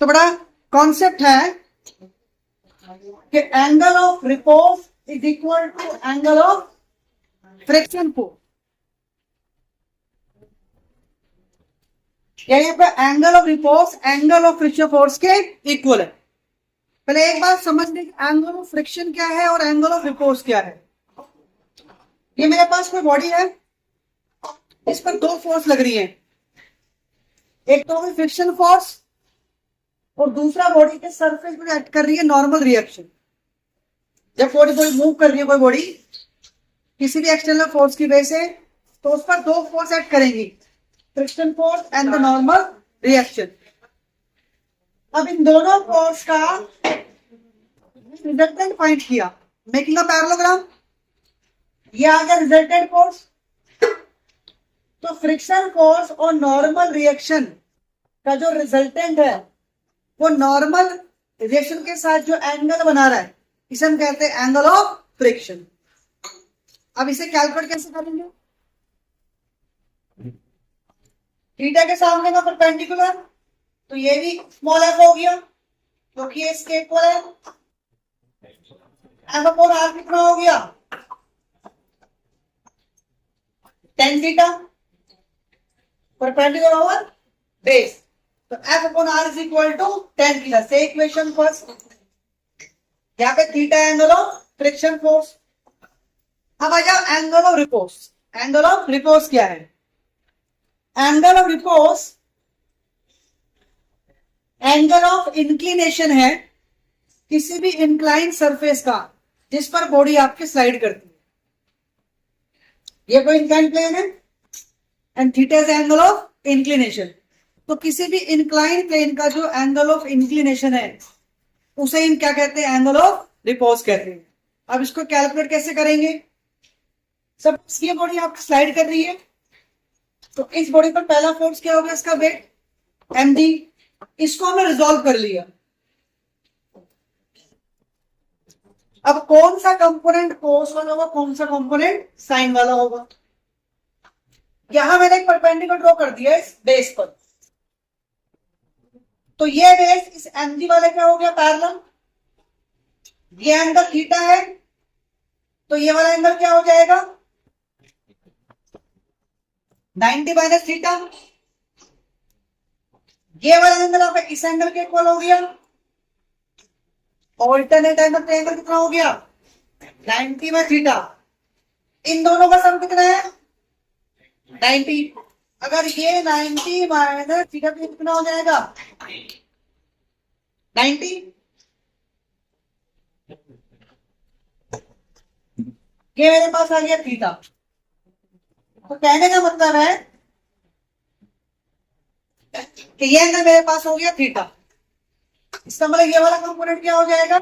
तो बड़ा कॉन्सेप्ट है कि angle of repose is equal to angle of friction force. यहीं पे angle of repose angle of friction force के इक्वल है। पहले एक बात समझ लें, एंगल ऑफ फ्रिक्शन क्या है और एंगल ऑफ रिपोज क्या है। ये मेरे पास कोई बॉडी है, इस पर दो फोर्स लग रही है, एक तो है फ्रिक्शन फोर्स और दूसरा बॉडी के सरफेस पर एक्ट कर रही है नॉर्मल रिएक्शन। जब बॉडी कोई मूव कर रही है, कोई बॉडी किसी भी एक्सटर्नल फोर्स की वजह से, तो उस पर दो फोर्स एक्ट करेंगी, friction force and the normal reaction. अब इन दोनों फोर्स का रिजल्टेंट फाइंड किया, मेकिंग अ पैरेललोग्राम। ये आ गया रिजल्टेंट फोर्स। तो फ्रिक्शन फोर्स और नॉर्मल रिएक्शन का जो रिजल्टेंट है वो नॉर्मल रिएक्शन के साथ जो एंगल बना रहा है इसे हम कहते हैं एंगल ऑफ फ्रिक्शन। अब इसे कैलकुलेट कैसे करेंगे? थीटा के सामने का परपेंडिकुलर, तो ये भी स्मॉल एफ हो गया क्योंकि ये इसके इक्वल है। एफ अपॉन आर कितना हो गया? tan theta perpendicular over base. तो F upon R is equal to tan theta से इक्वेशन फर्स्ट। यहाँ पे theta angle of friction force. अब आ जाओ angle of repose. Angle of repose क्या है? Angle of repose angle of inclination है किसी भी इंक्लाइन सरफेस का जिस पर बॉडी आपकी स्लाइड करती है। ये कोई इंक्लाइन प्लेन है and theta is angle of inclination. तो किसी भी इंक्लाइन प्लेन का जो एंगल ऑफ इंक्लिनेशन है उसे हम क्या कहते हैं? एंगल ऑफ रिपोज कहते हैं। अब इसको कैलकुलेट कैसे करेंगे? सब ये बॉडी आपकी स्लाइड कर रही है, तो इस बॉडी पर पहला फोर्स क्या होगा? इसका वेट mg। इसको हमने रिजॉल्व कर लिया। अब कौन सा कंपोनेंट कोस वाला होगा, कौन सा कंपोनेंट साइन वाला होगा? यहां मैंने एक परपेंडिकुलर ड्रॉ कर दिया इस बेस पर, तो ये बेस इस mg वाले क्या हो गया? पैरेलल। ये एंगल थीटा है, तो ये वाला एंगल क्या हो जाएगा? 90 माइनस थीटा। ये वाला एंगल आपका इस एंगल के इक्वल हो गया। ऑल्टरनेट एंगल पे एंगल कितना हो गया? 90 में थीटा। इन दोनों का सम कितना है? 90। अगर ये 90 माइनस थीटा पे कितना हो जाएगा? 90। ये मेरे पास आ गया थीटा। तो कहने का मतलब है कि ये एंगल मेरे पास हो गया थीटा। इसका मतलब ये वाला कंपोनेंट क्या हो जाएगा?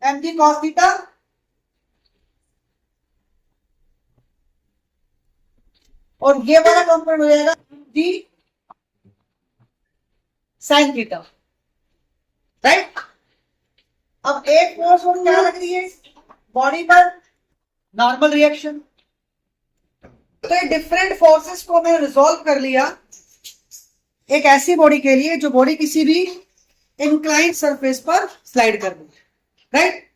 mg cos थीटा और ये वाला कंपोनेंट हो जाएगा mg sin थीटा। राइट। अब एक फोर्स और क्या लग रही है बॉडी पर? Normal reaction. तो ये डिफरेंट फोर्सेस को मैंने रिजॉल्व कर लिया एक ऐसी बॉडी के लिए जो बॉडी किसी भी इंक्लाइंड सरफेस पर स्लाइड कर रही है। राइट।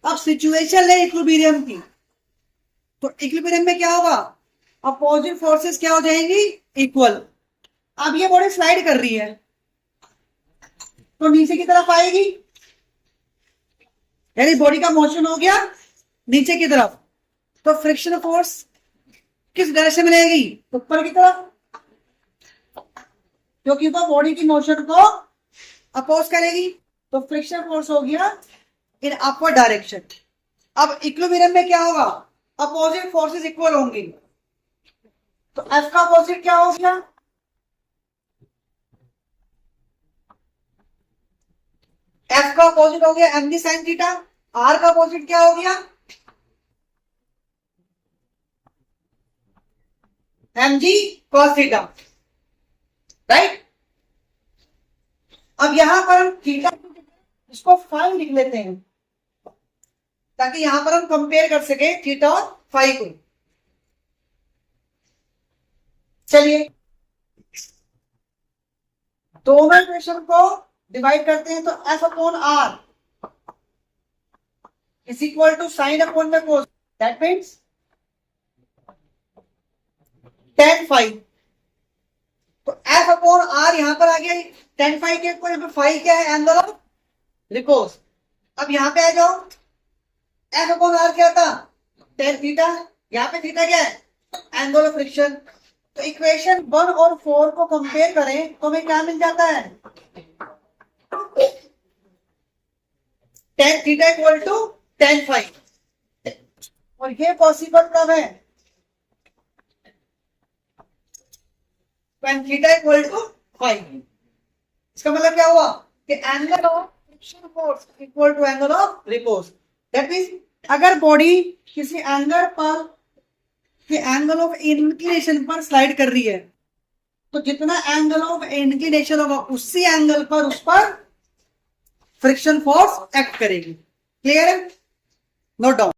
अब सिचुएशन ले इक्विलिब्रियम की, तो इक्विलिब्रियम में क्या होगा? अपोजिट फोर्सेस क्या हो जाएंगी? इक्वल। अब ये बॉडी स्लाइड कर रही है तो नीचे की तरफ आएगी, यानी बॉडी का मोशन हो गया नीचे की तरफ। तो फ्रिक्शन फोर्स किस डायरेक्शन में रहेगी? ऊपर की तरफ, क्योंकि वो बॉडी की मोशन को अपोज करेगी। तो फ्रिक्शन फोर्स हो गया इन अपवर्ड डायरेक्शन। अब इक्विलिब्रियम में क्या होगा? अपोजिट फोर्सेस इक्वल होंगी। तो एफ का अपोजिट क्या हो गया? एफ का अपोजिट हो गया mg sin थीटा। आर का अपोजिट क्या हो गया? mg cos theta. राइट। अब यहां पर हम थीटा इसको फाई लिख लेते हैं ताकि यहां पर हम कंपेयर कर सके थीटा और फाई को। चलिए दोनों इक्वेशन को डिवाइड करते हैं तो F upon R is equal to sine upon में cos, that means tan five. तो एफ अपॉन आर यहां पर आ गया tan फाइव के ऊपर, फाइव क्या है, एंगल ऑफ रिपोज। अब यहां पे आ जाओ, एफ अपॉन आर क्या था, tan थीटा, यहां पे थीटा क्या है, एंगल ऑफ फ्रिक्शन। तो इक्वेशन 1 और 4 को कंपेयर करें तो हमें क्या मिल जाता है, tan theta equal to tan five. और ये पॉसिबल कब है, when theta equal to 5। इसका मतलब क्या हुआ कि angle of friction force equal to angle of repose. That means अगर बॉडी किसी एंगल पर, एंगल ऑफ इंक्लिनेशन पर स्लाइड कर रही है तो जितना एंगल ऑफ इंक्लिनेशन होगा उसी एंगल पर उस पर फ्रिक्शन फोर्स एक्ट करेगी। क्लियर है, नोट डाउन।